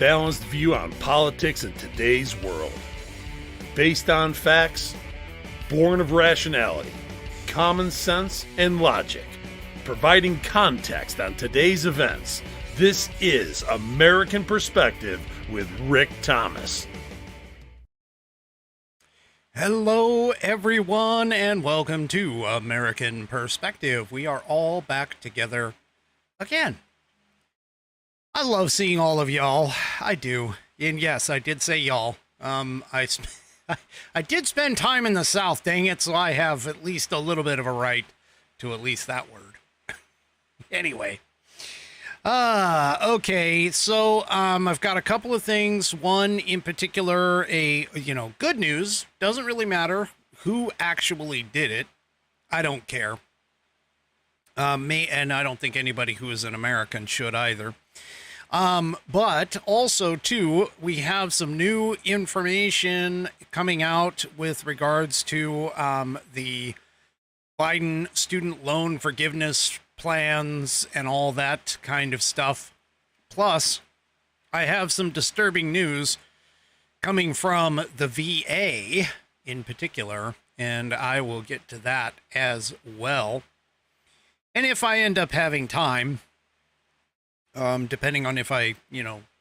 balanced view on politics in today's world. Based on facts, born of rationality, common sense, and logic, providing context on today's events. This is American Perspective with Rick Thomas. Hello, everyone, and welcome to American Perspective. We are all back together again. I love seeing all of y'all. I do. And yes, I did say y'all. I did spend time in the South, dang it, so I have at least a little bit of a right to at least that word. Anyway. Okay, so I've got a couple of things. One in particular, good news. Doesn't really matter who actually did it. I don't care. And I don't think anybody who is an American should either. But also, too, we have some new information coming out with regards to the Biden student loan forgiveness plans and all that kind of stuff. Plus, I have some disturbing news coming from the VA in particular, and I will get to that as well. And if I end up having time, depending on if I,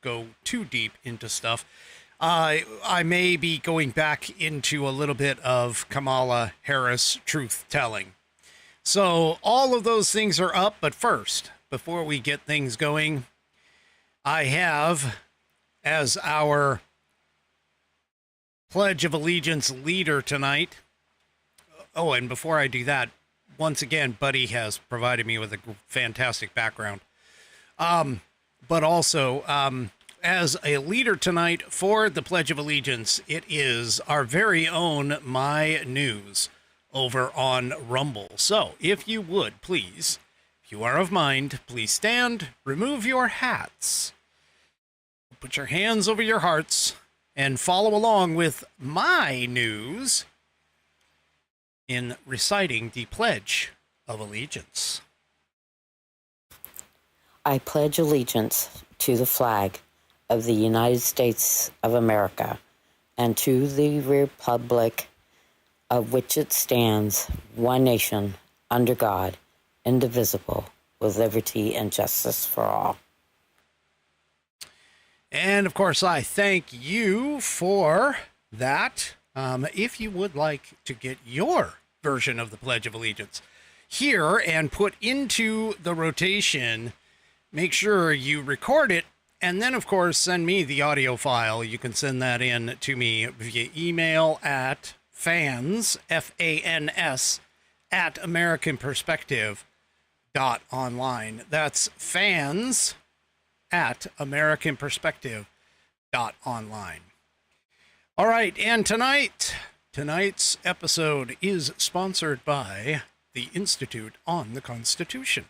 go too deep into stuff, I may be going back into a little bit of Kamala Harris truth-telling. So all of those things are up, but first, before we get things going, I have, as our Pledge of Allegiance leader tonight, oh, and before I do that, once again, Buddy has provided me with a fantastic background. But also, as a leader tonight for the Pledge of Allegiance, it is our very own My News over on Rumble. So, if you would, please, if you are of mind, please stand, remove your hats, put your hands over your hearts, and follow along with My News in reciting the Pledge of Allegiance. I pledge allegiance to the flag of the United States of America and to the republic of which it stands, one nation, under God, indivisible, with liberty and justice for all. And, of course, I thank you for that. If you would like to get your version of the Pledge of Allegiance here and put into the rotation, make sure you record it, and then, of course, send me the audio file. You can send that in to me via email at fans, F-A-N-S, at AmericanPerspective.online. That's fans at AmericanPerspective.online. All right, and tonight's episode is sponsored by the Institute on the Constitution.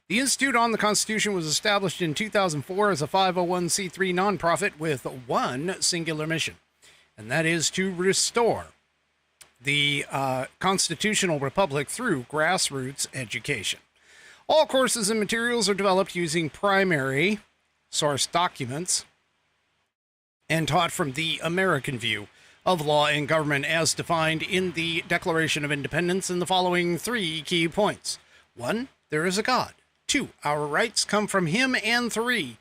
The Institute on the Constitution was established in 2004 as a 501c3 nonprofit with one singular mission, and that is to restore the constitutional republic through grassroots education. All courses and materials are developed using primary source documents and taught from the American view of law and government as defined in the Declaration of Independence in the following three key points. 1, there is a God. 2, our rights come from him. And 3,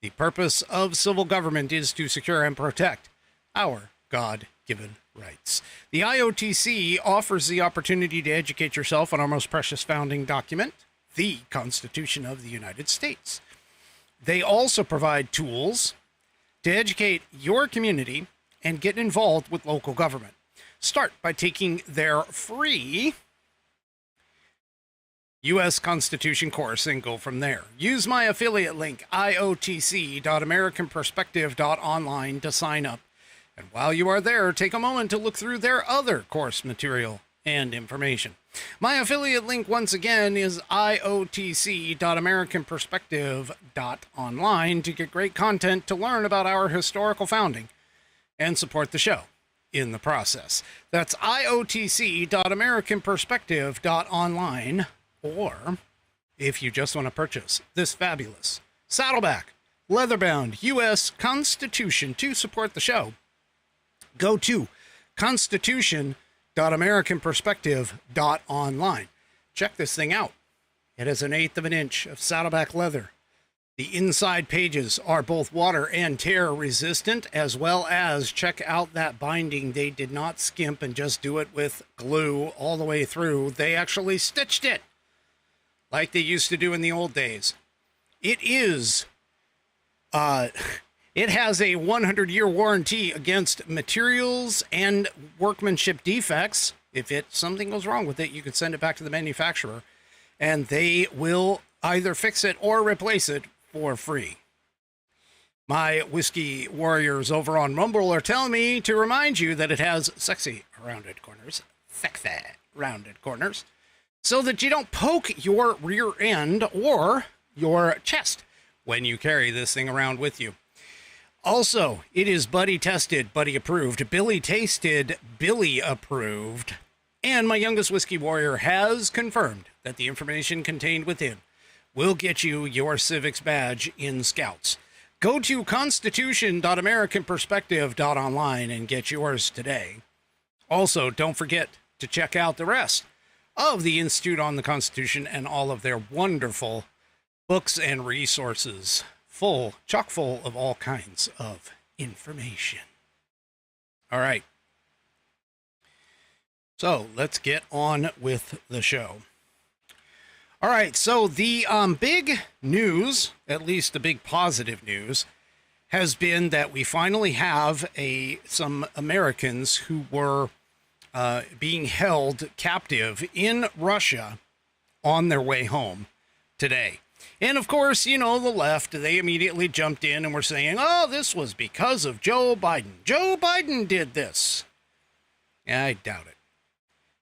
the purpose of civil government is to secure and protect our God-given rights. The IOTC offers the opportunity to educate yourself on our most precious founding document, the Constitution of the United States. They also provide tools to educate your community and get involved with local government. Start by taking their free U.S. Constitution course and go from there. Use my affiliate link, iotc.americanperspective.online, to sign up. And while you are there, take a moment to look through their other course material and information. My affiliate link, once again, is iotc.americanperspective.online to get great content to learn about our historical founding and support the show in the process. That's iotc.americanperspective.online. Or if you just want to purchase this fabulous Saddleback leather-bound U.S. Constitution to support the show. Go to constitution.americanperspective.online. Check this thing out. It has 1/8 of an inch of Saddleback leather. The inside pages are both water and tear resistant, as well as check out that binding. They did not skimp and just do it with glue all the way through. They actually stitched it like they used to do in the old days. It is, it has a 100-year warranty against materials and workmanship defects. If something goes wrong with it, you can send it back to the manufacturer, and they will either fix it or replace it for free. My whiskey warriors over on Rumble are telling me to remind you that it has sexy rounded corners, so that you don't poke your rear end or your chest when you carry this thing around with you. Also, it is buddy tested, buddy approved, Billy tasted, Billy approved, and my youngest whiskey warrior has confirmed that the information contained within will get you your Civics badge in Scouts. Go to constitution.americanperspective.online and get yours today. Also, don't forget to check out the rest of the Institute on the Constitution and all of their wonderful books and resources, chock full of all kinds of information. All right. So let's get on with the show. All right, so the big news, at least the big positive news, has been that we finally have some Americans who were being held captive in Russia on their way home today. And of course, you know, the left, they immediately jumped in and were saying, oh, this was because of Joe Biden. Joe Biden did this. I doubt it.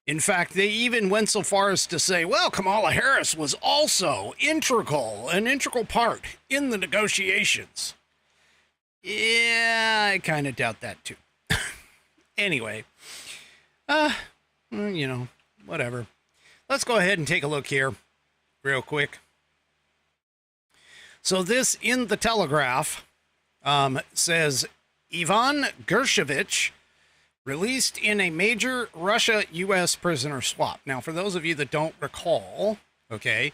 In fact, they even went so far as to say, well, Kamala Harris was also an integral part in the negotiations. Yeah, I kind of doubt that too. Anyway, you know, whatever. Let's go ahead and take a look here real quick. So this in the Telegraph says Ivan Gershkovich released in a major Russia-U.S. prisoner swap. Now, for those of you that don't recall, okay,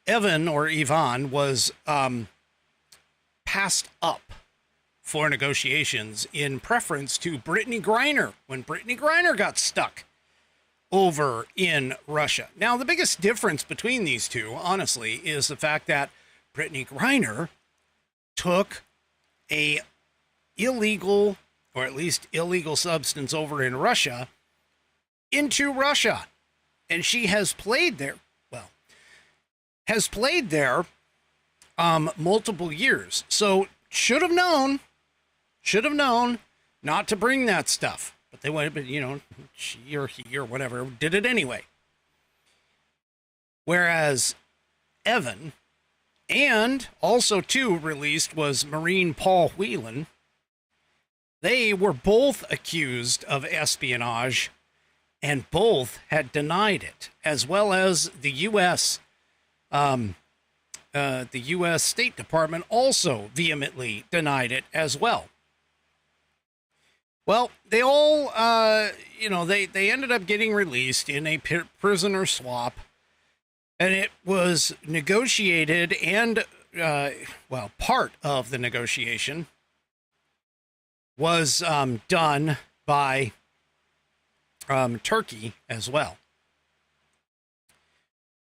Ivan was passed up for negotiations in preference to Brittany Griner when Brittany Griner got stuck over in Russia. Now, the biggest difference between these two, honestly, is the fact that Brittany Griner took a illegal, or at least illegal substance over in Russia, into Russia. And she has played there, multiple years. So should have known not to bring that stuff. But they went, but you know, she or he or whatever did it anyway. Whereas Evan, and also too released was Marine Paul Whelan. They were both accused of espionage, and both had denied it, as well as the U.S. State Department also vehemently denied it as well. Well, they all, they ended up getting released in a prisoner swap, and it was negotiated and, part of the negotiation was done by Turkey as well.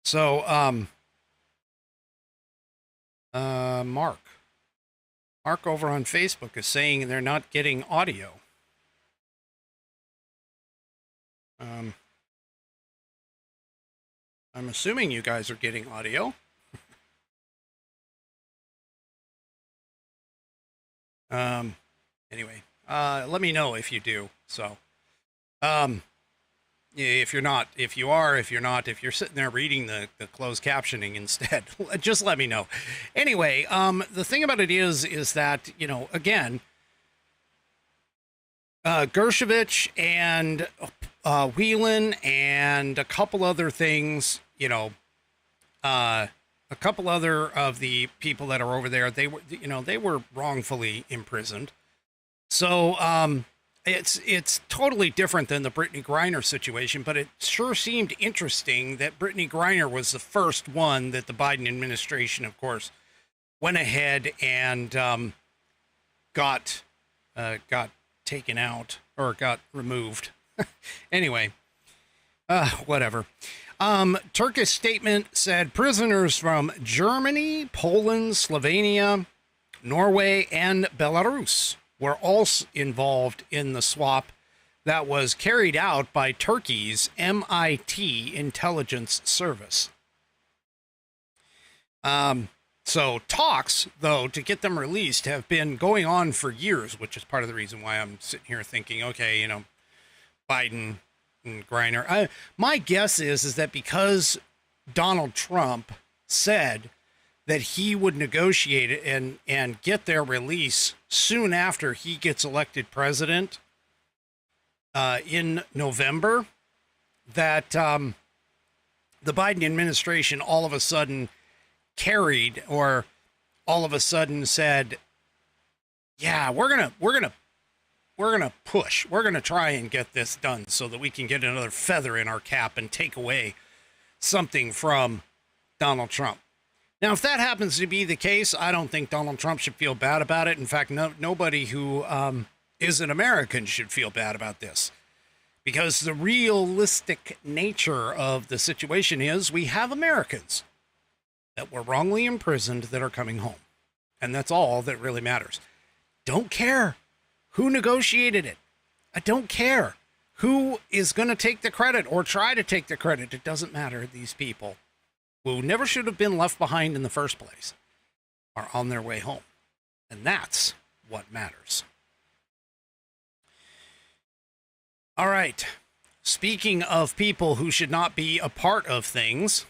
So, Mark over on Facebook is saying they're not getting audio. I'm assuming you guys are getting audio. Anyway, let me know if you do. So, if you're not, if you are, if you're not, if you're sitting there reading the closed captioning instead, just let me know. Anyway, the thing about it is that, you know, again, Gershkovich and Whelan and a couple other things, you know, a a couple other of the people that are over there, they were wrongfully imprisoned. So it's totally different than the Brittany Griner situation, but it sure seemed interesting that Brittany Griner was the first one that the Biden administration, of course, went ahead and got taken out or got removed. Anyway, whatever. Turkish statement said prisoners from Germany, Poland, Slovenia, Norway, and Belarus were also involved in the swap that was carried out by Turkey's MIT intelligence service. So talks, though, to get them released have been going on for years, which is part of the reason why I'm sitting here thinking, okay, Biden and Griner. My guess is that because Donald Trump said that he would negotiate it and get their release soon after he gets elected president in November, that the Biden administration all of a sudden carried, or all of a sudden said, yeah, we're gonna push. We're going to try and get this done so that we can get another feather in our cap and take away something from Donald Trump. Now, if that happens to be the case, I don't think Donald Trump should feel bad about it. In fact, nobody who is an American should feel bad about this, because the realistic nature of the situation is we have Americans that were wrongly imprisoned that are coming home. And that's all that really matters. Don't care who negotiated it. I don't care who is going to take the credit or try to take the credit. It doesn't matter. These people who never should have been left behind in the first place are on their way home. And that's what matters. All right. Speaking of people who should not be a part of things,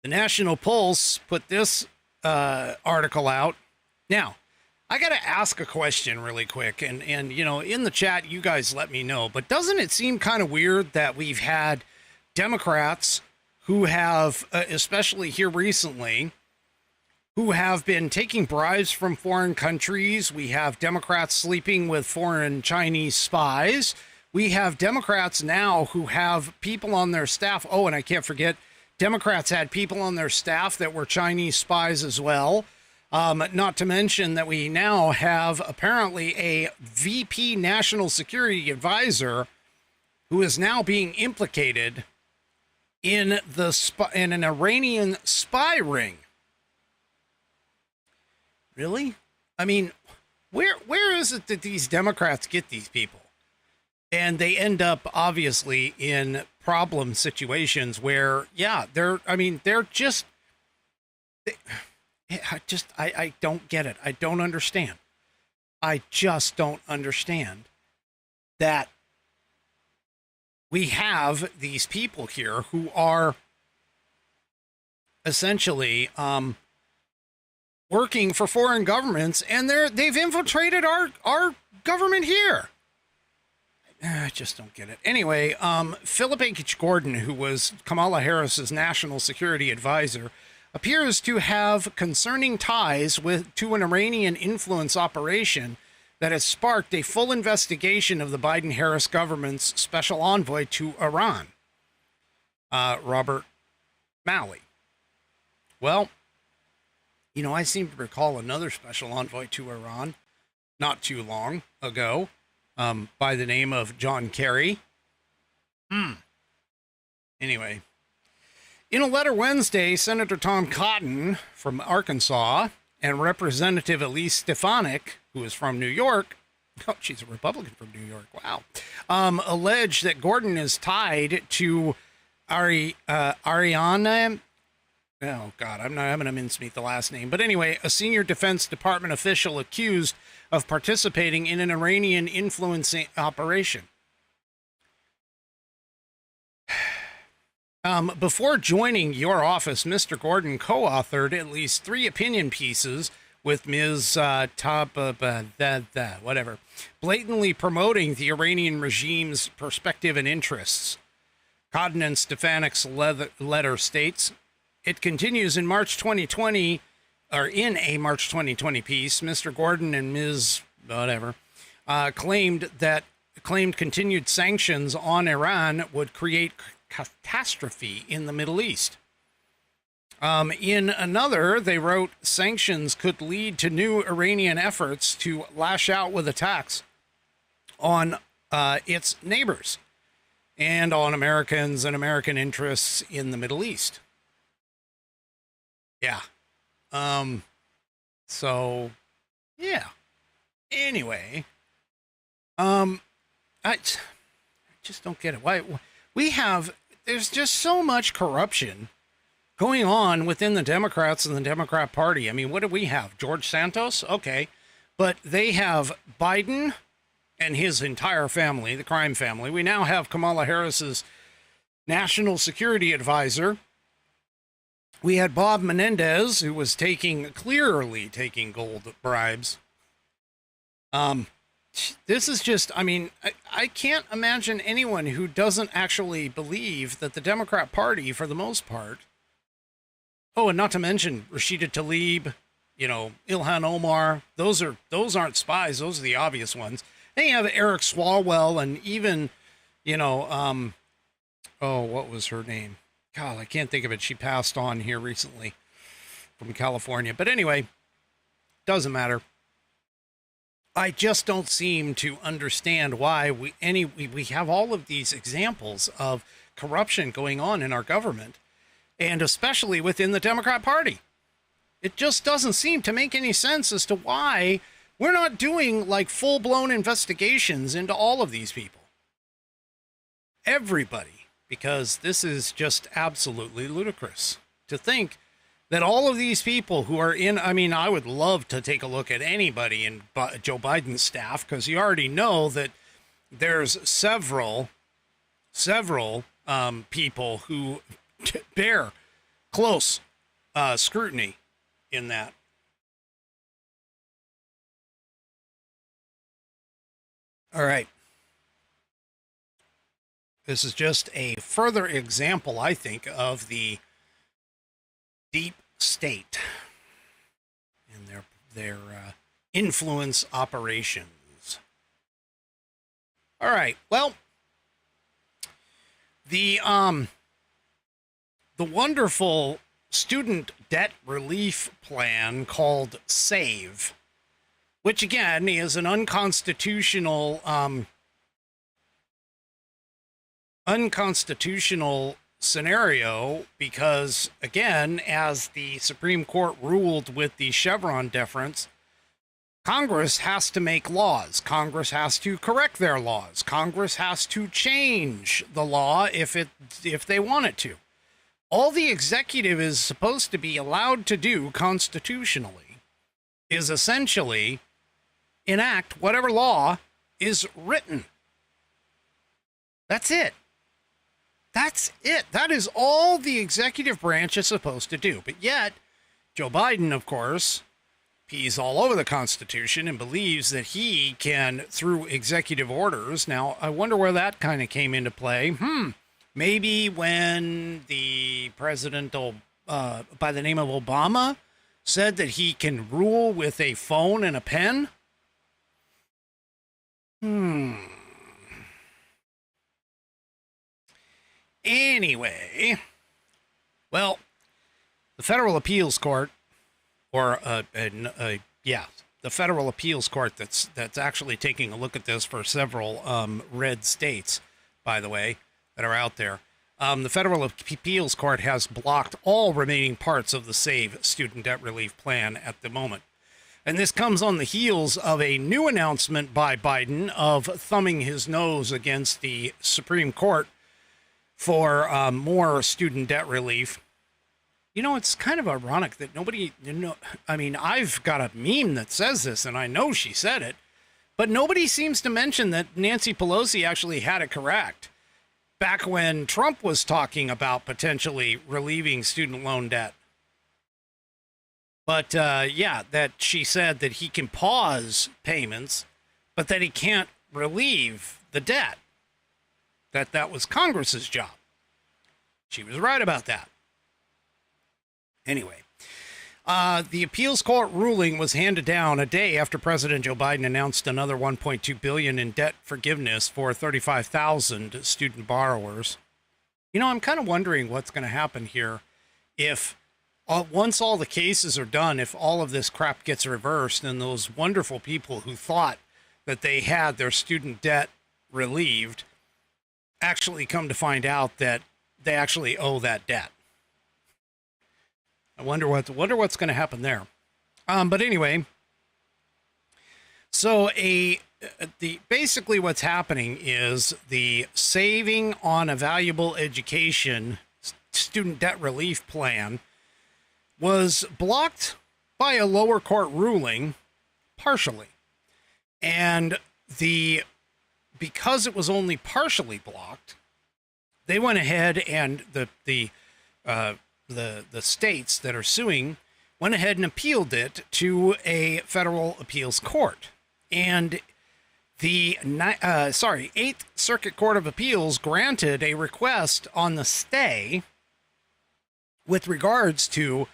the National Pulse put this article out. Now, I got to ask a question really quick, and in the chat, you guys let me know, but doesn't it seem kind of weird that we've had Democrats who have, especially here recently, who have been taking bribes from foreign countries? We have Democrats sleeping with foreign Chinese spies. We have Democrats now who have people on their staff. Oh, and I can't forget, Democrats had people on their staff that were Chinese spies as well. Not to mention that we now have apparently a VP National Security Advisor who is now being implicated in an Iranian spy ring. Really? I mean, where is it that these Democrats get these people? And they end up obviously in problem situations where, yeah, I don't get it. I don't understand. I just don't understand that we have these people here who are essentially working for foreign governments, and they've infiltrated our government here. I just don't get it. Anyway, Philip H. Gordon, who was Kamala Harris's national security advisor, appears to have concerning ties to an Iranian influence operation that has sparked a full investigation of the Biden-Harris government's special envoy to Iran, Robert Malley. Well, I seem to recall another special envoy to Iran not too long ago, by the name of John Kerry. Anyway, in a letter Wednesday, Senator Tom Cotton from Arkansas and Representative Elise Stefanik, who is from New York, oh, she's a Republican from New York, wow, alleged that Gordon is tied to Ariana, oh God, I'm going to mincemeat the last name, but anyway, a senior Defense Department official accused of participating in an Iranian influencing operation. Before joining your office, Mr. Gordon co-authored at least 3 opinion pieces with Ms. Whatever, blatantly promoting the Iranian regime's perspective and interests. Cotton and Stefanik's letter states, it continues in March 2020, or in a March 2020 piece, Mr. Gordon and Ms. whatever claimed continued sanctions on Iran would create catastrophe in the Middle East. In another, they wrote, sanctions could lead to new Iranian efforts to lash out with attacks on its neighbors and on Americans and American interests in the Middle East. Yeah. So, yeah. Anyway, I just don't get it. Why there's just so much corruption going on within the Democrats and the Democrat Party. I mean, what do we have? George Santos? Okay. But they have Biden and his entire family, the crime family. We now have Kamala Harris's national security advisor. We had Bob Menendez, who was clearly taking gold bribes. This is just, I mean, I can't imagine anyone who doesn't actually believe that the Democrat Party, for the most part, oh, and not to mention Rashida Tlaib, Ilhan Omar, those aren't spies. Those are the obvious ones. Then you have Eric Swalwell and even, what was her name? God, I can't think of it. She passed on here recently from California. But anyway, doesn't matter. I just don't seem to understand why we have all of these examples of corruption going on in our government, and especially within the Democrat Party. It just doesn't seem to make any sense as to why we're not doing like full-blown investigations into all of these people. Everybody, because this is just absolutely ludicrous to think that all of these people who are in, I mean, I would love to take a look at anybody in Joe Biden's staff, because you already know that there's several people who bear close scrutiny in that. All right. This is just a further example, I think, of the deep state and their influence operations. All right. Well, the wonderful student debt relief plan called SAVE, which again is an unconstitutional scenario, because again, as the Supreme Court ruled with the Chevron deference, Congress has to make laws. Congress has to correct their laws. Congress has to change the law if they want it to. All the executive is supposed to be allowed to do constitutionally is essentially enact whatever law is written. That's it. That's it. That is all the executive branch is supposed to do. But yet, Joe Biden, of course, pees all over the Constitution and believes that he can, through executive orders. Now, I wonder where that kind of came into play. Maybe when the president, by the name of Obama, said that he can rule with a phone and a pen. Anyway, well, the Federal Appeals Court, the Federal Appeals Court that's actually taking a look at this for several red states, by the way, that are out there. The Federal Appeals Court has blocked all remaining parts of the SAVE student debt relief plan at the moment. And this comes on the heels of a new announcement by Biden of thumbing his nose against the Supreme Court for more student debt relief. It's kind of ironic that nobody, I've got a meme that says this, and I know she said it, but nobody seems to mention that Nancy Pelosi actually had it correct back when Trump was talking about potentially relieving student loan debt. But, that she said that he can pause payments, but that he can't relieve the debt. That was Congress's job. She was right about that. Anyway, the appeals court ruling was handed down a day after President Joe Biden announced another $1.2 billion in debt forgiveness for 35,000 student borrowers. You know, I'm kind of wondering what's going to happen here if once all the cases are done, if all of this crap gets reversed and those wonderful people who thought that they had their student debt relieved actually come to find out that they actually owe that debt. I wonder what's going to happen there. But anyway, so basically what's happening is the Saving on a Valuable Education student debt relief plan was blocked by a lower court ruling partially. And because it was only partially blocked, they went ahead and the states that are suing went ahead and appealed it to a federal appeals court. And the Eighth Circuit Court of Appeals granted a request on the stay with regards to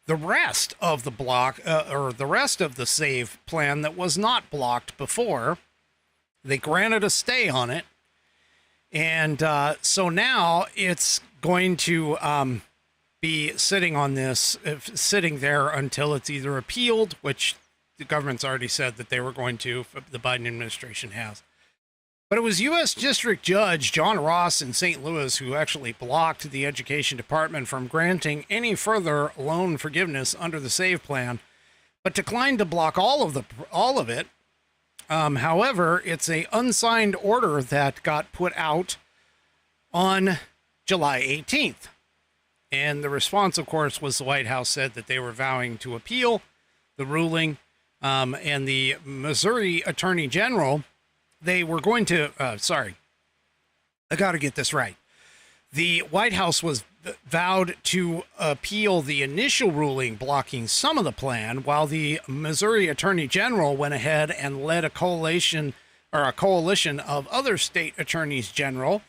the rest of the block or the rest of the SAVE plan that was not blocked before. They granted a stay on it. And so now it's going to be sitting there until it's either appealed, which the government's already said that they were going to, the Biden administration has. But it was U.S. District Judge John Ross in St. Louis who actually blocked the Education Department from granting any further loan forgiveness under the SAVE plan, but declined to block all of it. However, it's an unsigned order that got put out on July 18th. And the response, of course, was the White House said that they were vowing to appeal the ruling. And the Missouri Attorney General, they were going to, I got to get this right. The White House was vowed to appeal the initial ruling blocking some of the plan, while the Missouri Attorney General went ahead and led a coalition of other state attorneys general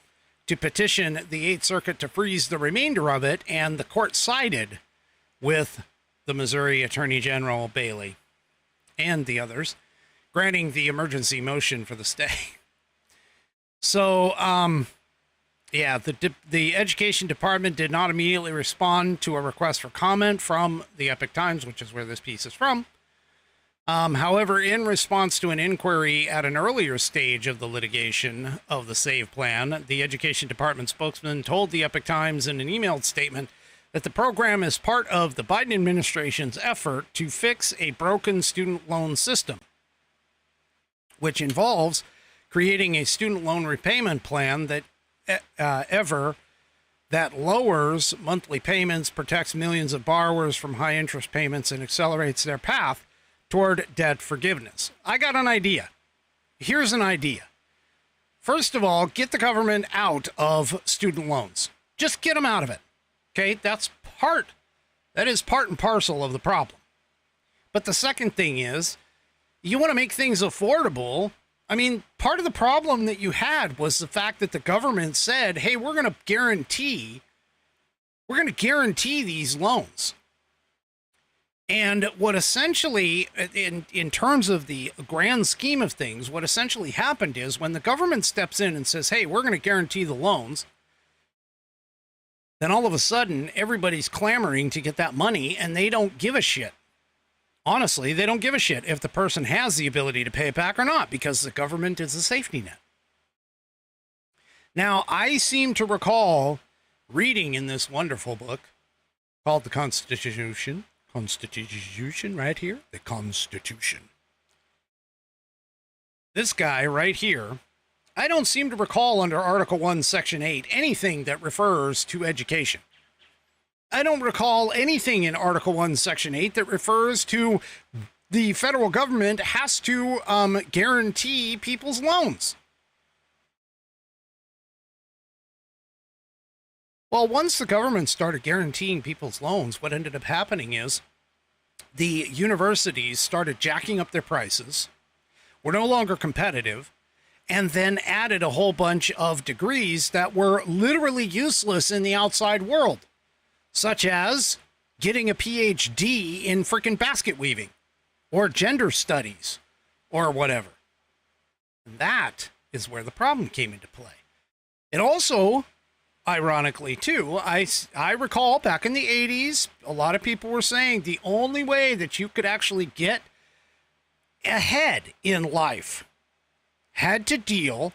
to petition the Eighth Circuit to freeze the remainder of it, and the court sided with the Missouri Attorney General Bailey and the others, granting the emergency motion for the stay. So, the Education Department did not immediately respond to a request for comment from the Epoch Times, which is where this piece is from. However, in response to an inquiry at an earlier stage of the litigation of the SAVE plan, the Education Department spokesman told the Epoch Times in an emailed statement that the program is part of the Biden administration's effort to fix a broken student loan system, which involves creating a student loan repayment plan that lowers monthly payments, protects millions of borrowers from high interest payments, and accelerates their path toward debt forgiveness. I got an idea. Here's an idea. First of all, get the government out of student loans. Just get them out of it. Okay, that is part and parcel of the problem. But the second thing is, you want to make things affordable. I mean, part of the problem that you had was the fact that the government said, hey, we're going to guarantee these loans. And what essentially, in terms of the grand scheme of things, what essentially happened is when the government steps in and says, hey, we're going to guarantee the loans, then all of a sudden everybody's clamoring to get that money, and they don't give a shit. Honestly, they don't give a shit if the person has the ability to pay it back or not, because the government is a safety net. Now, I seem to recall reading in this wonderful book called The Constitution right here, the Constitution. This guy right here, I don't seem to recall under Article 1, Section 8, anything that refers to education. I don't recall anything in Article 1, Section 8 that refers to the federal government has to guarantee people's loans. Well, once the government started guaranteeing people's loans, what ended up happening is the universities started jacking up their prices, were no longer competitive, and then added a whole bunch of degrees that were literally useless in the outside world, such as getting a PhD in freaking basket weaving or gender studies or whatever. And that is where the problem came into play. It also, ironically too, I recall back in the 80s, a lot of people were saying the only way that you could actually get ahead in life had to deal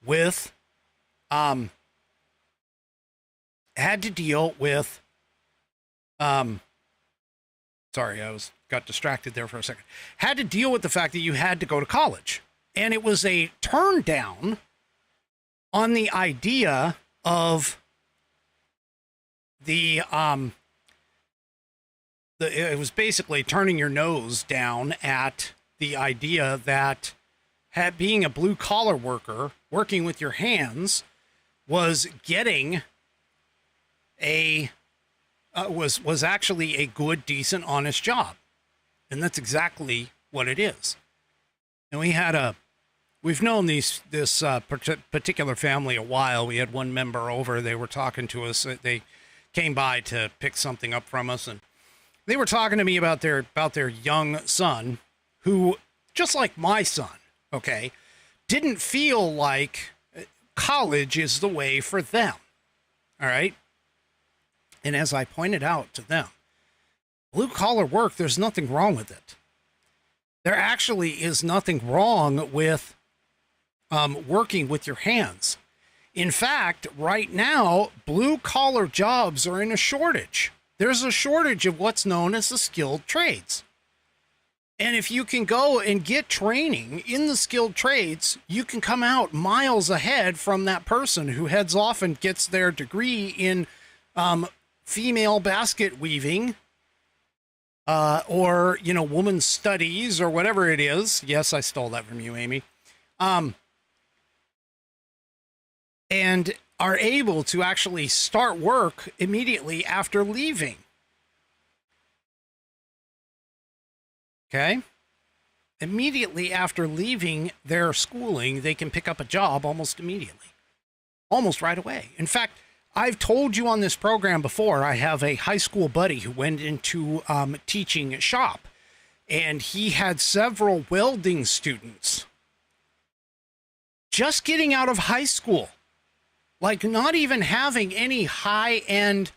with sorry, got distracted there for a second. Had to deal with the fact that you had to go to college. And it was a turn down on the idea of it was basically turning your nose down at the idea that being a blue collar worker, working with your hands, was getting was actually a good, decent, honest job. And that's exactly what it is. And we've known this particular family a while. We had one member over, they were talking to us. They came by to pick something up from us, and they were talking to me about their young son, who, just like my son, okay, didn't feel like college is the way for them. All right. And as I pointed out to them, blue collar work, there's nothing wrong with it. There actually is nothing wrong with working with your hands. In fact, right now, blue collar jobs are in a shortage. There's a shortage of what's known as the skilled trades. And if you can go and get training in the skilled trades, you can come out miles ahead from that person who heads off and gets their degree in female basket weaving, or, women's studies or whatever it is. Yes, I stole that from you, Amy. And are able to actually start work immediately after leaving. Okay? Immediately after leaving their schooling, they can pick up a job almost immediately. Almost right away. In fact, I've told you on this program before, I have a high school buddy who went into teaching shop, and he had several welding students just getting out of high school, like not even having any high-end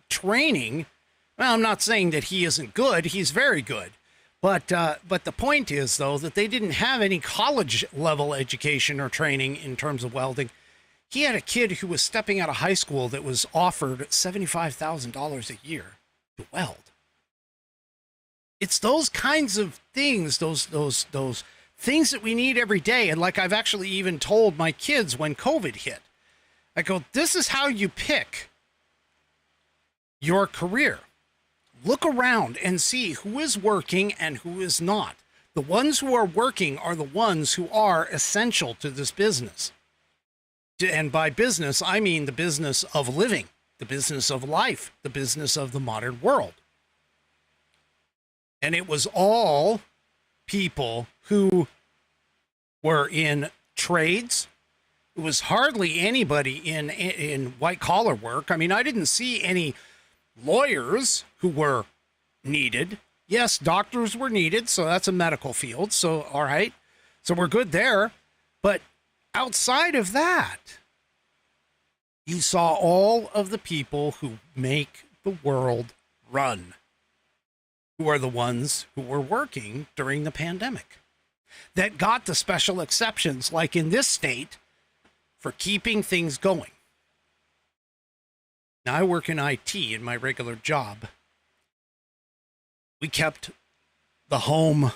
training. Well, I'm not saying that he isn't good. He's very good. But the point is, though, that they didn't have any college-level education or training in terms of welding. He had a kid who was stepping out of high school that was offered $75,000 a year to weld. It's those kinds of things, those things that we need every day. And like I've actually even told my kids when COVID hit, I go, this is how you pick your career. Look around and see who is working and who is not. The ones who are working are the ones who are essential to this business. And by business, I mean the business of living, the business of life, the business of the modern world. And it was all people who were in trades. It was hardly anybody in white-collar work. I mean, I didn't see any lawyers who were needed. Yes, doctors were needed, so that's a medical field. So, all right. So we're good there. But outside of that, you saw all of the people who make the world run, who are the ones who were working during the pandemic, that got the special exceptions, like in this state, for keeping things going. Now, I work in IT in my regular job. We kept the home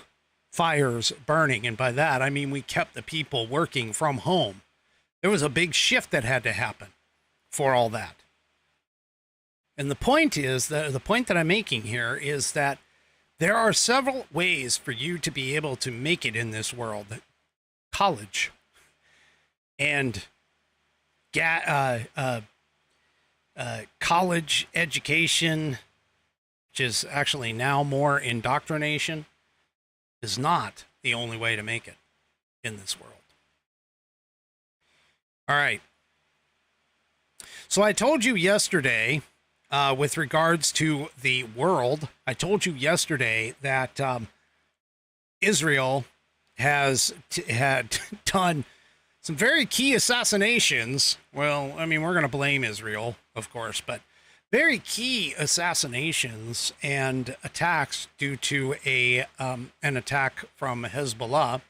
fires burning, and by that, I mean we kept the people working from home. There was a big shift that had to happen for all that. And the point is, the point that I'm making here is that there are several ways for you to be able to make it in this world. College and college education, which is actually now more indoctrination, is not the only way to make it in this world. All right. So I told you yesterday, with regards to the world, I told you yesterday that Israel had done some very key assassinations. Well, I mean, we're going to blame Israel, of course, but very key assassinations and attacks due to an attack from Hezbollah.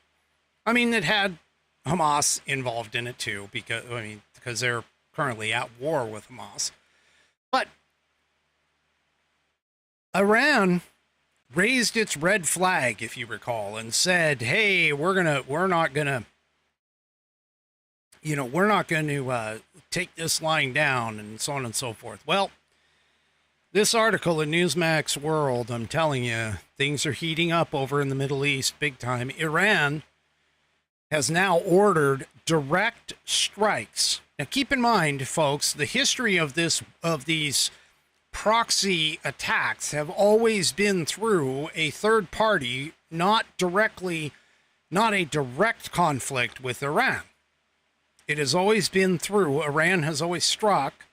I mean, it had Hamas involved in it too, because they're currently at war with Hamas. But Iran raised its red flag, if you recall, and said, "Hey, we're not gonna take this lying down," and so on and so forth. Well, this article in Newsmax World, I'm telling you, things are heating up over in the Middle East big time. Iran has now ordered direct strikes. Now, keep in mind, folks, the history of these proxy attacks have always been through a third party, not a direct conflict with Iran. It has always been through, Iran has always struck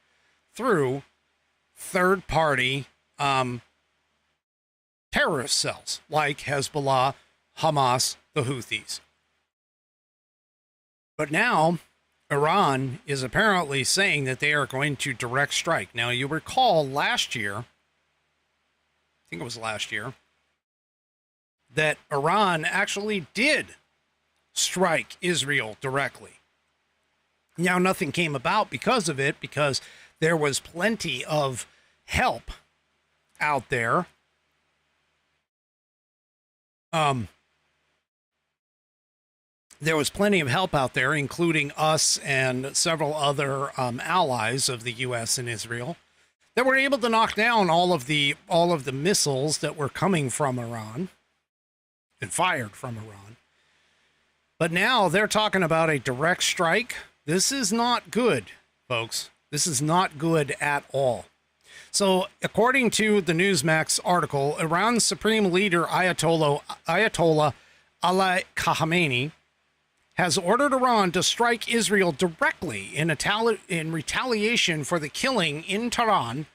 through third party terrorist cells like Hezbollah, Hamas, the Houthis. But now Iran is apparently saying that they are going to direct strike. Now, you recall last year, I think it was last year, that Iran actually did strike Israel directly. Now, nothing came about because of it, because there was plenty of help out there. There was plenty of help out there, including us and several other allies of the U.S. and Israel, that were able to knock down all of the missiles that were coming from Iran and fired from Iran. But now they're talking about a direct strike. This is not good, folks. This is not good at all. So, according to the Newsmax article, Iran's supreme leader Ayatollah Ali Khamenei has ordered Iran to strike Israel directly in retaliation for the killing in Tehran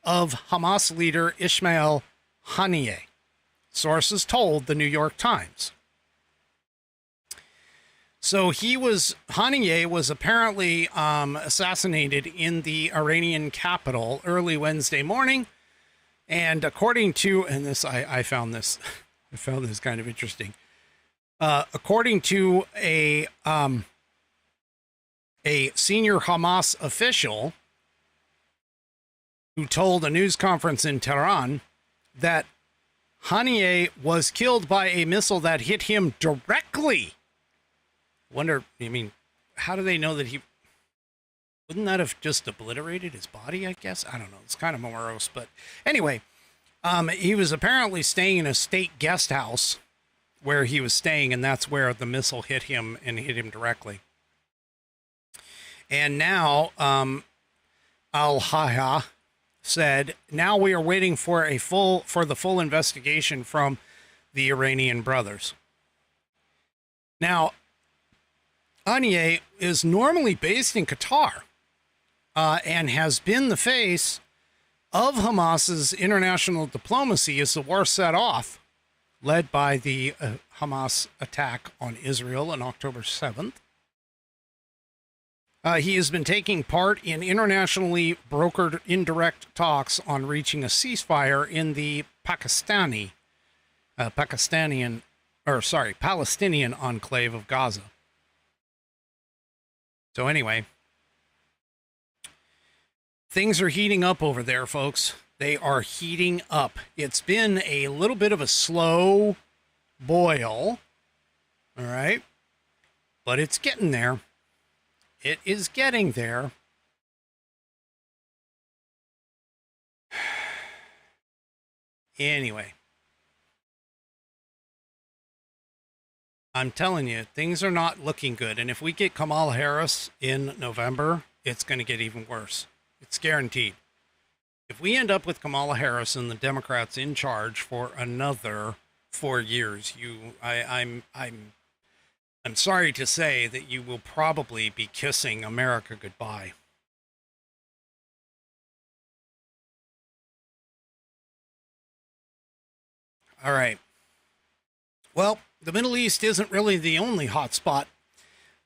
of Hamas leader Ismail Haniyeh, sources told the New York Times. So Haniyeh was apparently assassinated in the Iranian capital early Wednesday morning, and according to, and this I found this kind of interesting. According to a senior Hamas official who told a news conference in Tehran that Haniyeh was killed by a missile that hit him directly. How do they know that wouldn't that have just obliterated his body, I guess? I don't know. It's kind of morose, but anyway, he was apparently staying in a state guest house where he was staying, and that's where the missile hit him and hit him directly. And now, Al-Haya said, now we are waiting for the full investigation from the Iranian brothers. Now, Haniyeh is normally based in Qatar and has been the face of Hamas's international diplomacy as the war set off, led by the Hamas attack on Israel on October 7th. He has been taking part in internationally brokered indirect talks on reaching a ceasefire in the Palestinian enclave of Gaza. So anyway, things are heating up over there, folks. They are heating up. It's been a little bit of a slow boil, all right? But it's getting there. It is getting there. Anyway, I'm telling you, things are not looking good. And if we get Kamala Harris in November, it's going to get even worse. It's guaranteed. If we end up with Kamala Harris and the Democrats in charge for another 4 years, I'm sorry to say that you will probably be kissing America goodbye. All right. Well, the Middle East isn't really the only hot spot.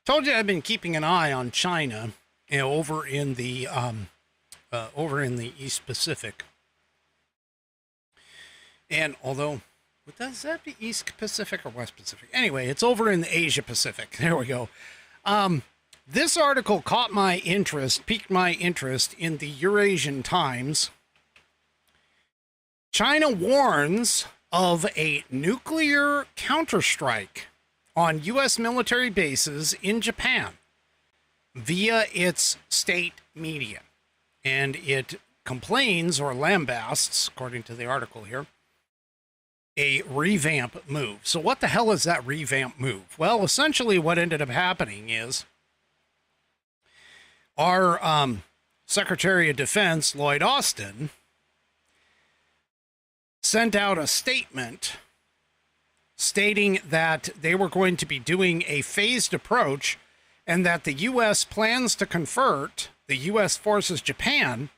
Told you I've been keeping an eye on China, over in the East Pacific. And although, does that be East Pacific or West Pacific? Anyway, it's over in the Asia Pacific. There we go. This article piqued my interest in the Eurasian Times. China warns of a nuclear counterstrike on U.S. military bases in Japan via its state media. And it complains or lambasts, according to the article here, a revamp move. So what the hell is that revamp move? Well, essentially what ended up happening is our Secretary of Defense, Lloyd Austin, sent out a statement stating that they were going to be doing a phased approach and that the U.S. plans to convert the U.S. Forces Japan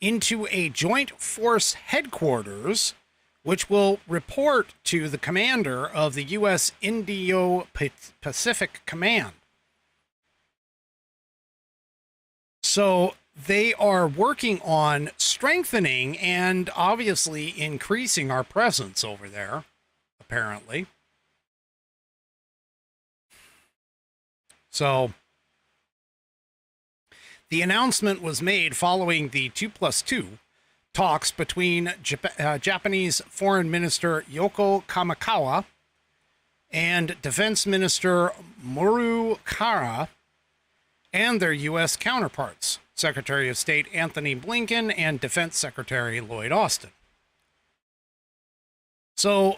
into a joint force headquarters, which will report to the commander of the U.S. Indo-Pacific Command. So they are working on strengthening and obviously increasing our presence over there, apparently. So the announcement was made following the 2+2 talks between Japanese Foreign Minister Yoko Kamikawa and Defense Minister Muru Kara and their U.S. counterparts, Secretary of State Anthony Blinken and Defense Secretary Lloyd Austin. So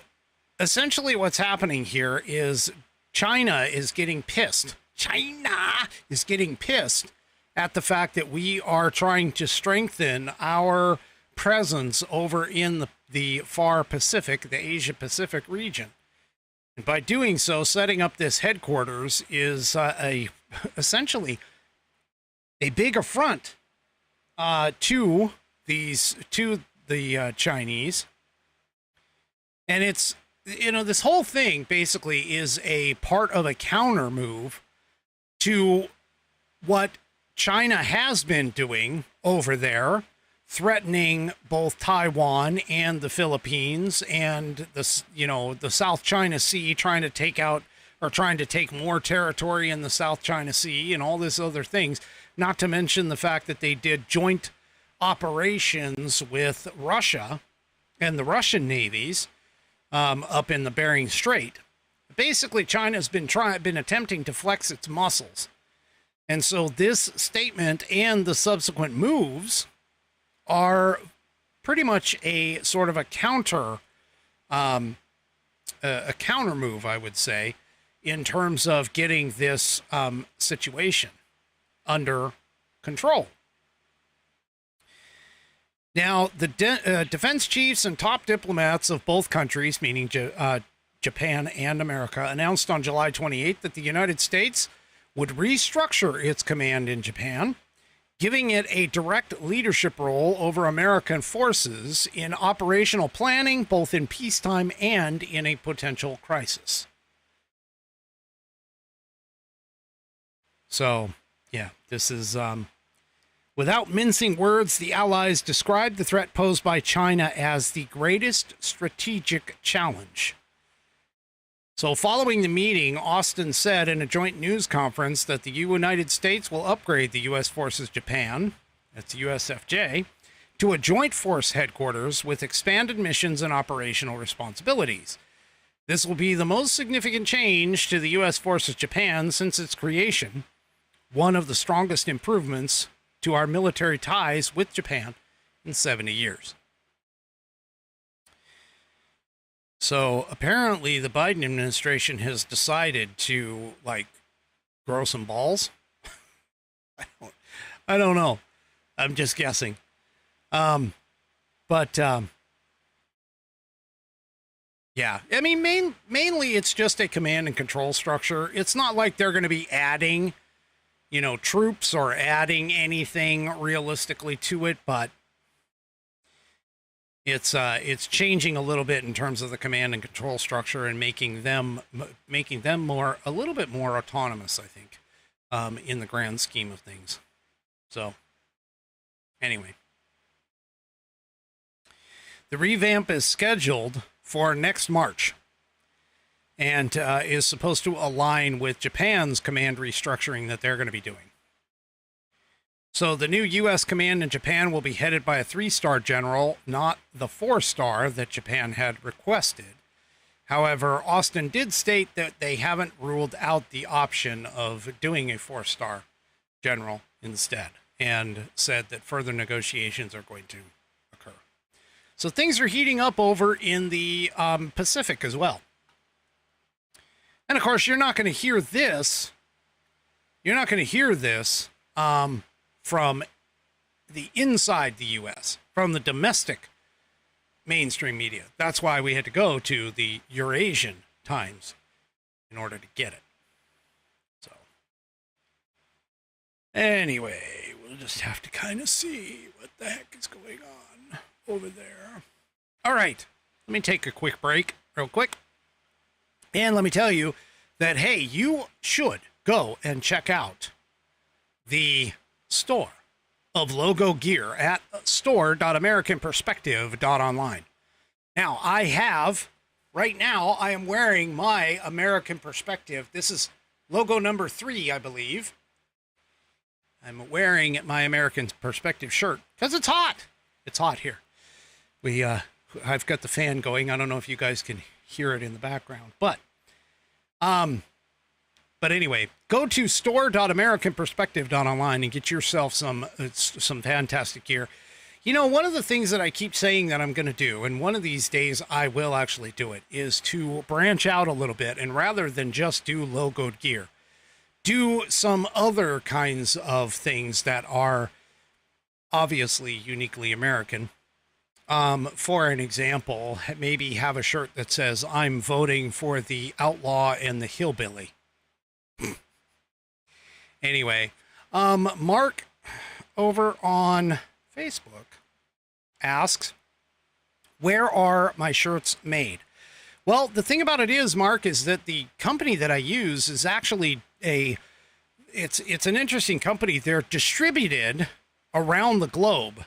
essentially what's happening here is China is getting pissed. China is getting pissed at the fact that we are trying to strengthen our presence over in the far Pacific, the Asia Pacific region. And by doing so, setting up this headquarters is essentially a big affront to the Chinese. And it's, this whole thing basically is a part of a counter move to what China has been doing over there, threatening both Taiwan and the Philippines and the South China Sea, trying to take more territory in the South China Sea and all this other things, not to mention the fact that they did joint operations with Russia and the Russian navies up in the Bering Strait. Basically, China's been attempting to flex its muscles. And so this statement and the subsequent moves are pretty much a sort of a counter move, I would say, in terms of getting this situation under control. Now, the defense chiefs and top diplomats of both countries, meaning Japan and America, announced on July 28th that the United States would restructure its command in Japan, giving it a direct leadership role over American forces in operational planning, both in peacetime and in a potential crisis. So, yeah, this is, without mincing words, the Allies described the threat posed by China as the greatest strategic challenge. So following the meeting, Austin said in a joint news conference that the United States will upgrade the U.S. Forces Japan, that's the USFJ, to a joint force headquarters with expanded missions and operational responsibilities. This will be the most significant change to the U.S. Forces Japan since its creation, one of the strongest improvements to our military ties with Japan in 70 years. So apparently the Biden administration has decided to grow some balls. I don't know. I'm just guessing. Yeah, I mean, mainly it's just a command and control structure. It's not like they're going to be adding, troops or adding anything realistically to it, but It's changing a little bit in terms of the command and control structure and making them a little bit more autonomous, I think, in the grand scheme of things. So, anyway, the revamp is scheduled for next March and is supposed to align with Japan's command restructuring that they're going to be doing. So the new U.S. command in Japan will be headed by a 3-star general, not the 4-star that Japan had requested. However, Austin did state that they haven't ruled out the option of doing a 4-star general instead, and said that further negotiations are going to occur. So things are heating up over in the Pacific as well. And of course, you're not going to hear this. You're not going to hear this from the inside the U.S., from the domestic mainstream media. That's why we had to go to the Eurasian Times in order to get it. So, anyway, we'll just have to kind of see what the heck is going on over there. All right, let me take a quick break, real quick. And let me tell you that, hey, you should go and check out the store of logo gear at store.americanperspective.online. Now, right now, I am wearing my American Perspective. This is logo number 3, I believe. I'm wearing my American Perspective shirt because it's hot. It's hot here. I've got the fan going. I don't know if you guys can hear it in the background, but anyway, go to store.americanperspective.online and get yourself some fantastic gear. You know, one of the things that I keep saying that I'm going to do, and one of these days I will actually do it, is to branch out a little bit, and rather than just do logoed gear, do some other kinds of things that are obviously uniquely American. For an example, maybe have a shirt that says, "I'm voting for the outlaw and the hillbilly." Anyway, Mark over on Facebook asks, where are my shirts made? Well, the thing about it is, Mark, is that the company that I use is actually it's an interesting company. They're distributed around the globe.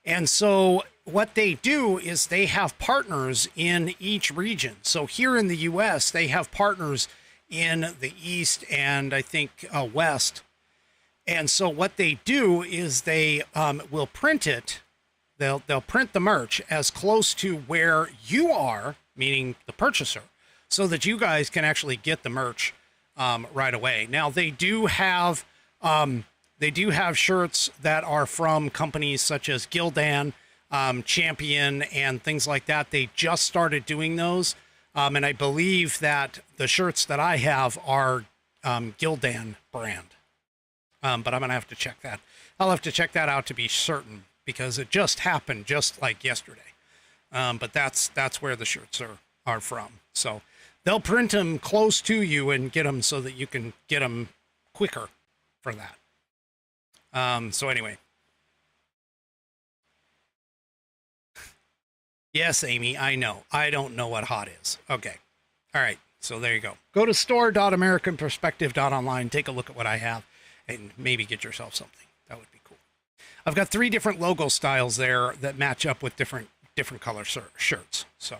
And so what they do is they have partners in each region. So here in the U.S., they have partners in the East and I think West. And so what they do is they will print it. They'll print the merch as close to where you are, meaning the purchaser, so that you guys can actually get the merch right away. Now they do have shirts that are from companies such as Gildan, Champion, and things like that. They just started doing those. And I believe that the shirts that I have are Gildan brand. But I'm going to have to check that. I'll have to check that out to be certain because it just happened just like yesterday. But that's where the shirts are from. So they'll print them close to you and get them so that you can get them quicker for that. So anyway. Yes, Amy, I know. I don't know what hot is. Okay. All right. So there you go. Go to store.americanperspective.online. Take a look at what I have and maybe get yourself something. That would be cool. I've got 3 different logo styles there that match up with different color shirts. So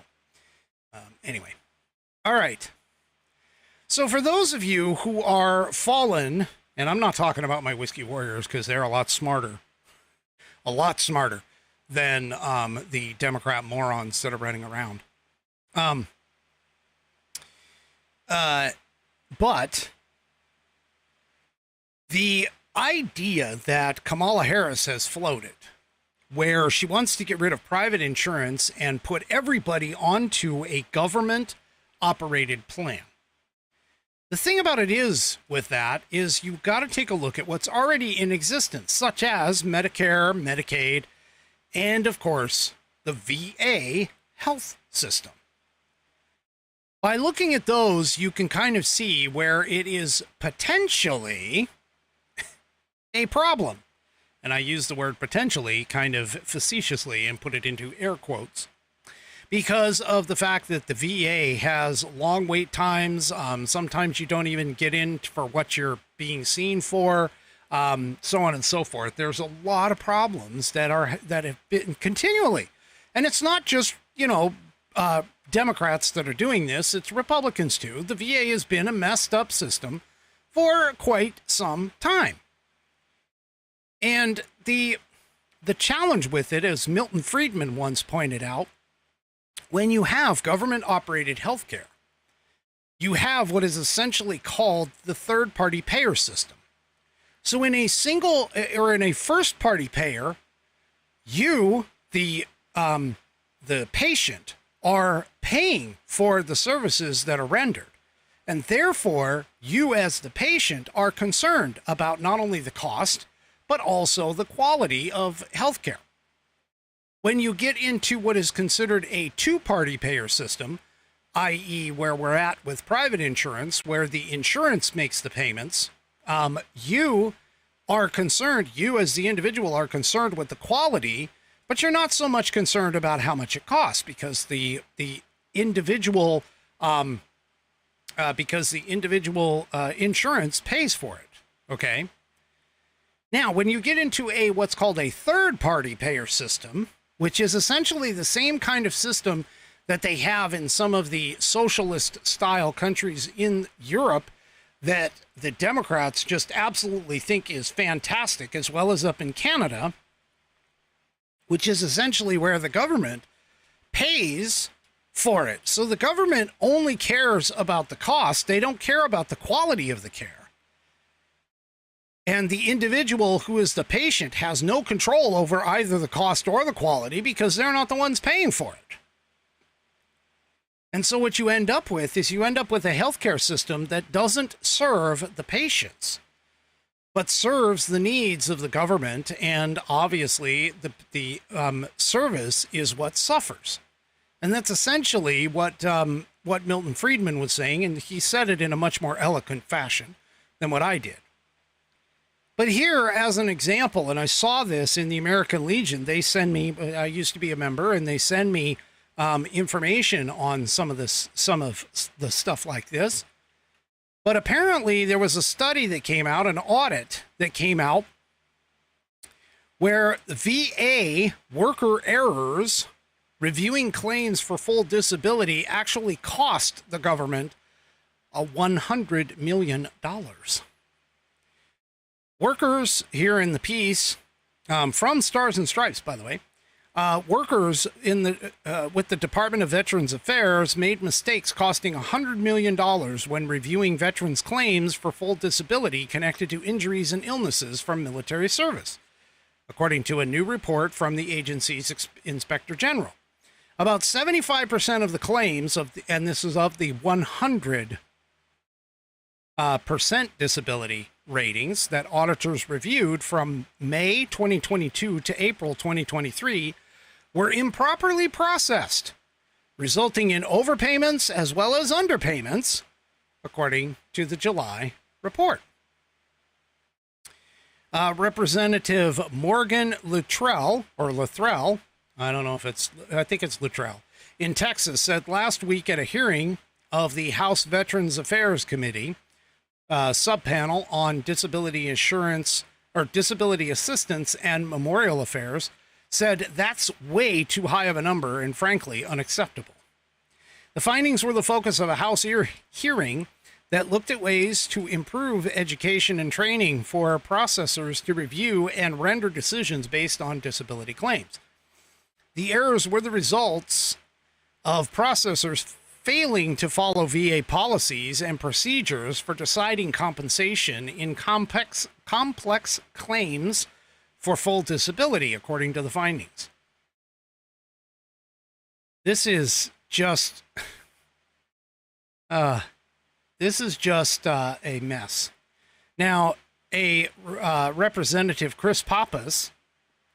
anyway. All right. So for those of you who are fallen, and I'm not talking about my Whiskey Warriors because they're a lot smarter than the Democrat morons that are running around. But the idea that Kamala Harris has floated, where she wants to get rid of private insurance and put everybody onto a government-operated plan. The thing about it is, with that, is you've got to take a look at what's already in existence, such as Medicare, Medicaid, and, of course, the VA health system. By looking at those, you can kind of see where it is potentially a problem. and I use the word potentially kind of facetiously and put it into air quotes, because of the fact that the VA has long wait times. Sometimes you don't even get in for what you're being seen for, so on and so forth. There's a lot of problems that have been continually, and it's not just, Democrats that are doing this, it's Republicans too. The VA has been a messed up system for quite some time. And the challenge with it, as Milton Friedman once pointed out, when you have government-operated healthcare, you have what is essentially called the third-party payer system. So in a first-party payer, you, the patient, are paying for the services that are rendered. And therefore, you as the patient are concerned about not only the cost, but also the quality of healthcare. When you get into what is considered a two-party payer system, i.e. where we're at with private insurance, where the insurance makes the payments, you are concerned, you as the individual are concerned with the quality, but you're not so much concerned about how much it costs, because the individual insurance pays for it. Okay. Now, when you get into what's called a third-party payer system, which is essentially the same kind of system that they have in some of the socialist-style countries in Europe that the Democrats just absolutely think is fantastic, as well as up in Canada, which is essentially where the government pays for it. So the government only cares about the cost. They don't care about the quality of the care. And the individual who is the patient has no control over either the cost or the quality, because they're not the ones paying for it. And so what you end up with is a healthcare system that doesn't serve the patients, but serves the needs of the government. And obviously the service is what suffers. And that's essentially what Milton Friedman was saying. And he said it in a much more eloquent fashion than what I did. But here, as an example, and I saw this in the American Legion, they send me, I used to be a member, and they send me information on some of the stuff like this. But apparently there was a study that came out, an audit that came out, where the VA worker errors reviewing claims for full disability actually cost the government $100 million. Workers here in the piece, from Stars and Stripes, by the way, workers with the Department of Veterans Affairs made mistakes costing $100 million when reviewing veterans' claims for full disability connected to injuries and illnesses from military service, according to a new report from the agency's Inspector General. About 75% of the claims and this is of the 100% disability ratings that auditors reviewed from May 2022 to April 2023 were improperly processed, resulting in overpayments as well as underpayments, according to the July report. Representative Morgan Luttrell, I think it's Luttrell, in Texas, said last week at a hearing of the House Veterans Affairs Committee subpanel on disability insurance or disability assistance and memorial affairs, said that's way too high of a number and frankly unacceptable. The findings were the focus of a House hearing that looked at ways to improve education and training for processors to review and render decisions based on disability claims. The errors were the results of processors failing to follow VA policies and procedures for deciding compensation in complex claims for full disability, according to the findings. This is just a mess. Now, Representative Chris Pappas,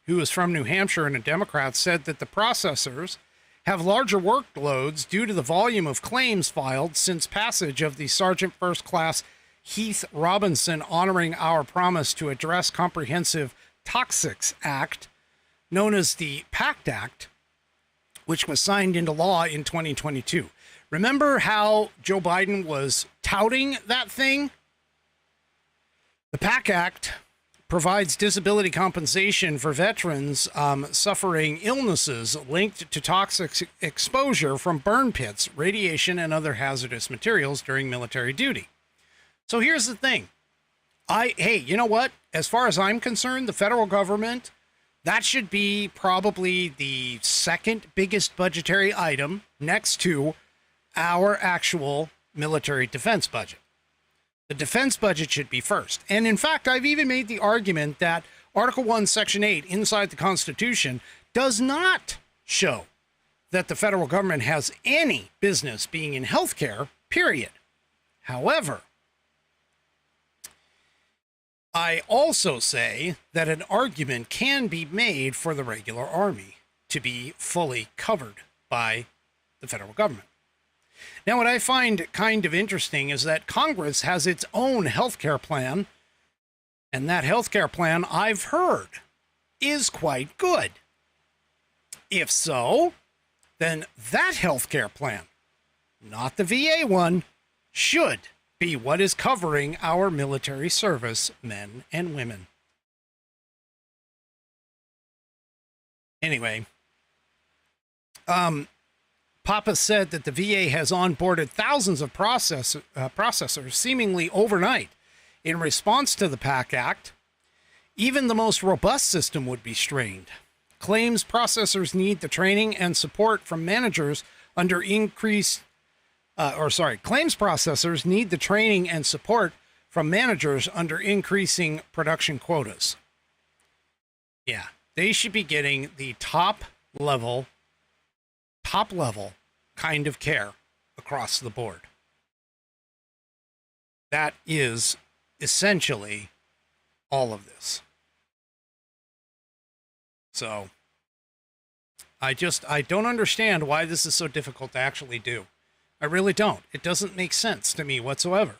who is from New Hampshire and a Democrat, said that the processors have larger workloads due to the volume of claims filed since passage of the Sergeant First Class Heath Robinson Honoring Our Promise to Address Comprehensive Toxics Act, known as the PACT Act, which was signed into law in 2022. Remember how Joe Biden was touting that thing? The PACT Act provides disability compensation for veterans suffering illnesses linked to toxic exposure from burn pits, radiation, and other hazardous materials during military duty. So here's the thing. Hey, you know what? As far as I'm concerned, the federal government, that should be probably the second biggest budgetary item next to our actual military defense budget. The defense budget should be first. And in fact, I've even made the argument that Article 1, Section 8 inside the Constitution does not show that the federal government has any business being in healthcare, period. However, I also say that an argument can be made for the regular Army to be fully covered by the federal government. Now, what I find kind of interesting is that Congress has its own healthcare plan, and that healthcare plan, I've heard, is quite good. If so, then that healthcare plan, not the VA one, should be what is covering our military service men and women. Anyway, Papa said that the VA has onboarded thousands of processors seemingly overnight in response to the PACT Act. Even the most robust system would be strained. Claims processors need the training and support from managers under claims processors need the training and support from managers under increasing production quotas. Yeah, they should be getting the top level kind of care across the board. That is essentially all of this. So I don't understand why this is so difficult to actually do. I really don't. It doesn't make sense to me whatsoever.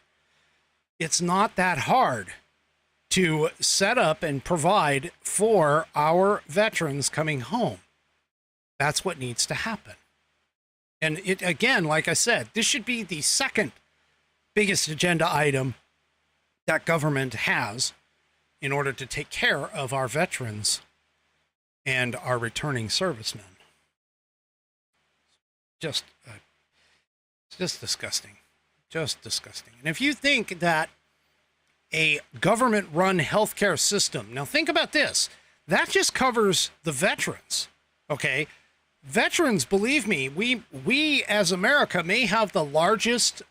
It's not that hard to set up and provide for our veterans coming home. That's what needs to happen. And it, again, like I said, this should be the second biggest agenda item that government has in order to take care of our veterans and our returning servicemen. Just disgusting. Just disgusting. And if you think that a government-run healthcare system, now think about this, that just covers the veterans, okay? Veterans, believe me, we as America may have the largest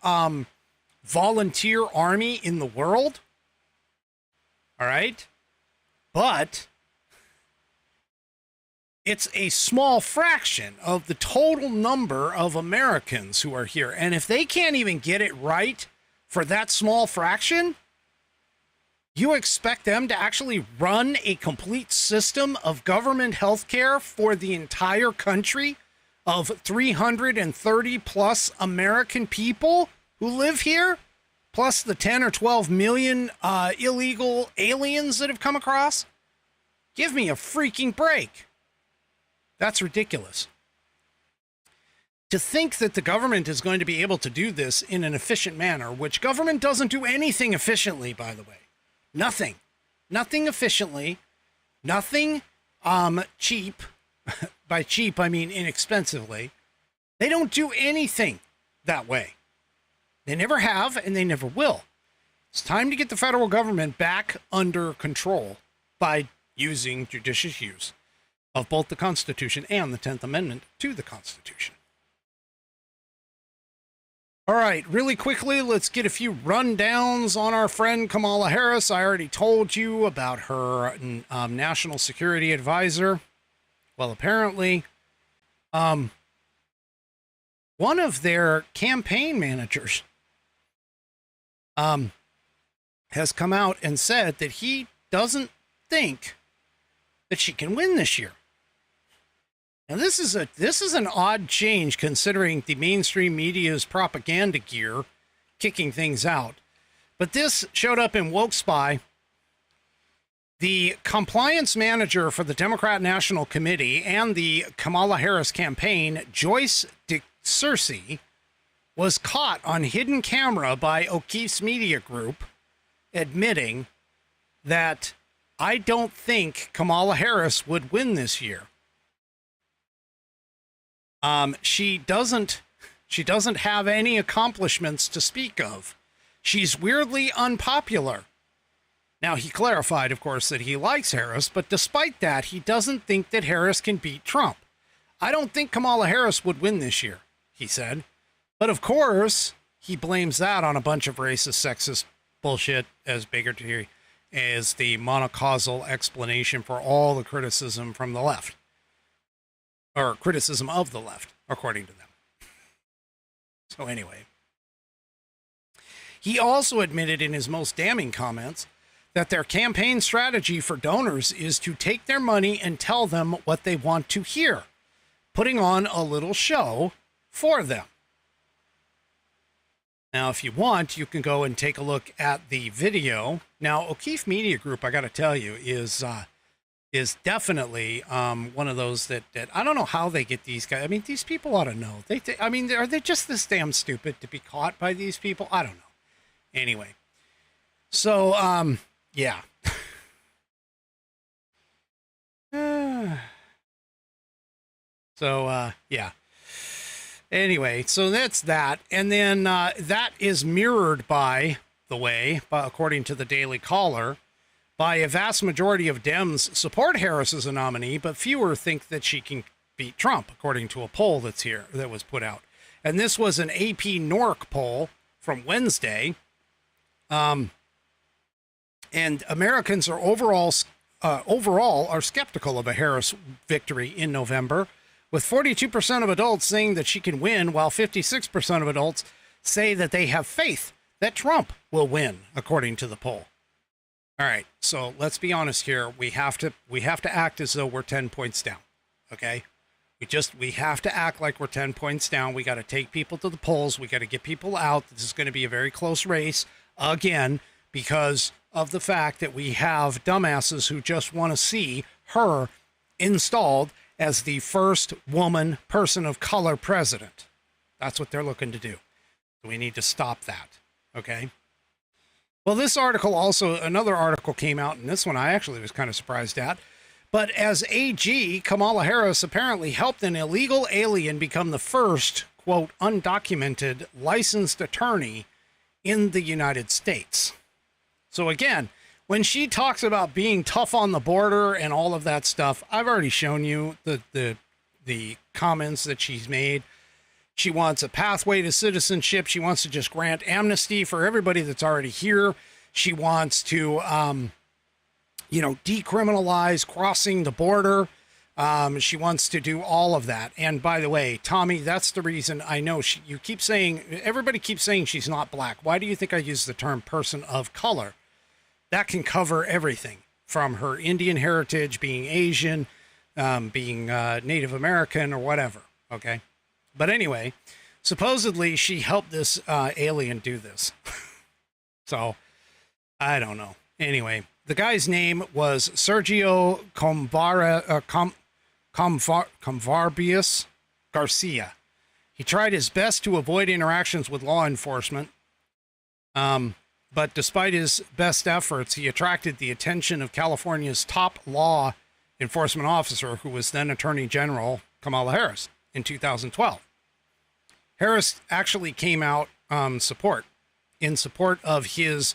volunteer army in the world. All right? But it's a small fraction of the total number of Americans who are here. And if they can't even get it right for that small fraction, you expect them to actually run a complete system of government health care for the entire country of 330 plus American people who live here, plus the 10 or 12 million illegal aliens that have come across? Give me a freaking break. That's ridiculous. To think that the government is going to be able to do this in an efficient manner, which government doesn't do anything efficiently, by the way. Nothing efficiently, nothing cheap. By cheap, I mean inexpensively. They don't do anything that way. They never have, and they never will. It's time to get the federal government back under control by using judicious use of both the Constitution and the 10th Amendment to the Constitution. All right, really quickly, let's get a few rundowns on our friend Kamala Harris. I already told you about her national security advisor. Well, apparently, one of their campaign managers has come out and said that he doesn't think that she can win this year. Now, this is an odd change considering the mainstream media's propaganda gear kicking things out. But this showed up in Woke Spy. The compliance manager for the Democrat National Committee and the Kamala Harris campaign, Joyce DeCersey, was caught on hidden camera by O'Keefe's media group admitting that I don't think Kamala Harris would win this year. She doesn't have any accomplishments to speak of. She's weirdly unpopular. Now, he clarified, of course, that he likes Harris, but despite that, he doesn't think that Harris can beat Trump. I don't think Kamala Harris would win this year, he said. But of course, he blames that on a bunch of racist, sexist bullshit as bigotry as the monocausal explanation for all the criticism from the left. Or criticism of the left, according to them. So anyway. He also admitted in his most damning comments that their campaign strategy for donors is to take their money and tell them what they want to hear, putting on a little show for them. Now, if you want, you can go and take a look at the video. Now, O'Keefe Media Group, I got to tell you, is definitely one of those that I don't know how they get these guys. I mean, these people ought to know. I mean, are they just this damn stupid to be caught by these people? I don't know. Anyway, so yeah. Yeah. Anyway, so that's that. And then that is mirrored, by the way, according to the Daily Caller, by a vast majority of Dems support Harris as a nominee, but fewer think that she can beat Trump, according to a poll that was put out. And this was an AP NORC poll from Wednesday. And Americans are overall are skeptical of a Harris victory in November, with 42% of adults saying that she can win, while 56% of adults say that they have faith that Trump will win, according to the poll. All right, so let's be honest here. We have to act as though we're 10 points down. Okay? We have to act like we're 10 points down. We got to take people to the polls. We got to get people out. This is going to be a very close race again, because of the fact that we have dumbasses who just want to see her installed as the first person of color president. That's what they're looking to do. We need to stop that. Okay? Well, this article another article came out, and this one I actually was kind of surprised at. But as AG, Kamala Harris apparently helped an illegal alien become the first, quote, undocumented licensed attorney in the United States. So again, when she talks about being tough on the border and all of that stuff, I've already shown you the comments that she's made. She wants a pathway to citizenship. She wants to just grant amnesty for everybody that's already here. She wants to, decriminalize crossing the border. She wants to do all of that. And by the way, Tommy, that's the reason I know everybody keeps saying she's not black. Why do you think I use the term person of color? That can cover everything from her Indian heritage, being Asian, being Native American or whatever. Okay. But anyway, supposedly she helped this alien do this. So I don't know. Anyway, the guy's name was Sergio Comvarbius Garcia. He tried his best to avoid interactions with law enforcement. But despite his best efforts, he attracted the attention of California's top law enforcement officer, who was then Attorney General Kamala Harris, in 2012. Harris actually came out in support of his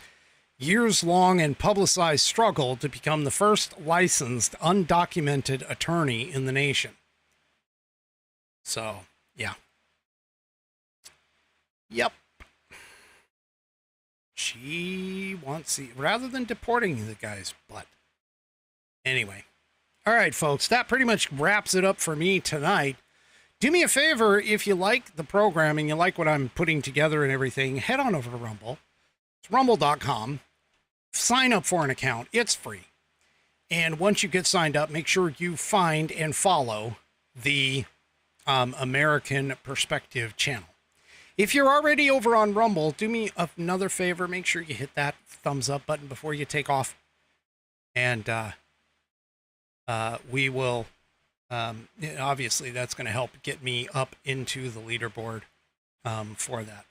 years-long and publicized struggle to become the first licensed, undocumented attorney in the nation. So, yeah. Yep. She wants rather than deporting the guy's butt. Anyway. All right, folks, that pretty much wraps it up for me tonight. Do me a favor, if you like the program and you like what I'm putting together and everything, head on over to Rumble. It's rumble.com. Sign up for an account. It's free. And once you get signed up, make sure you find and follow the American Perspective channel. If you're already over on Rumble, do me another favor. Make sure you hit that thumbs up button before you take off. And we will, obviously, that's going to help get me up into the leaderboard for that.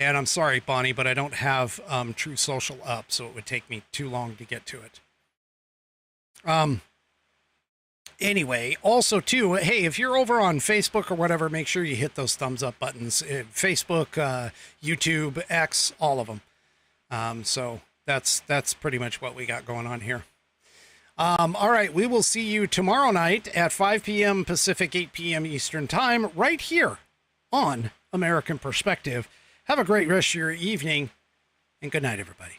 And I'm sorry, Bonnie, but I don't have True Social up, so it would take me too long to get to it. Anyway, also too, hey, if you're over on Facebook or whatever, make sure you hit those thumbs up buttons. Facebook, YouTube, X, all of them. So that's pretty much what we got going on here. All right, we will see you tomorrow night at 5 p.m. Pacific, 8 p.m. Eastern Time, right here on American Perspective. Have a great rest of your evening, and good night, everybody.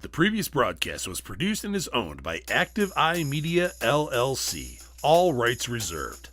The previous broadcast was produced and is owned by Active Eye Media LLC. All rights reserved.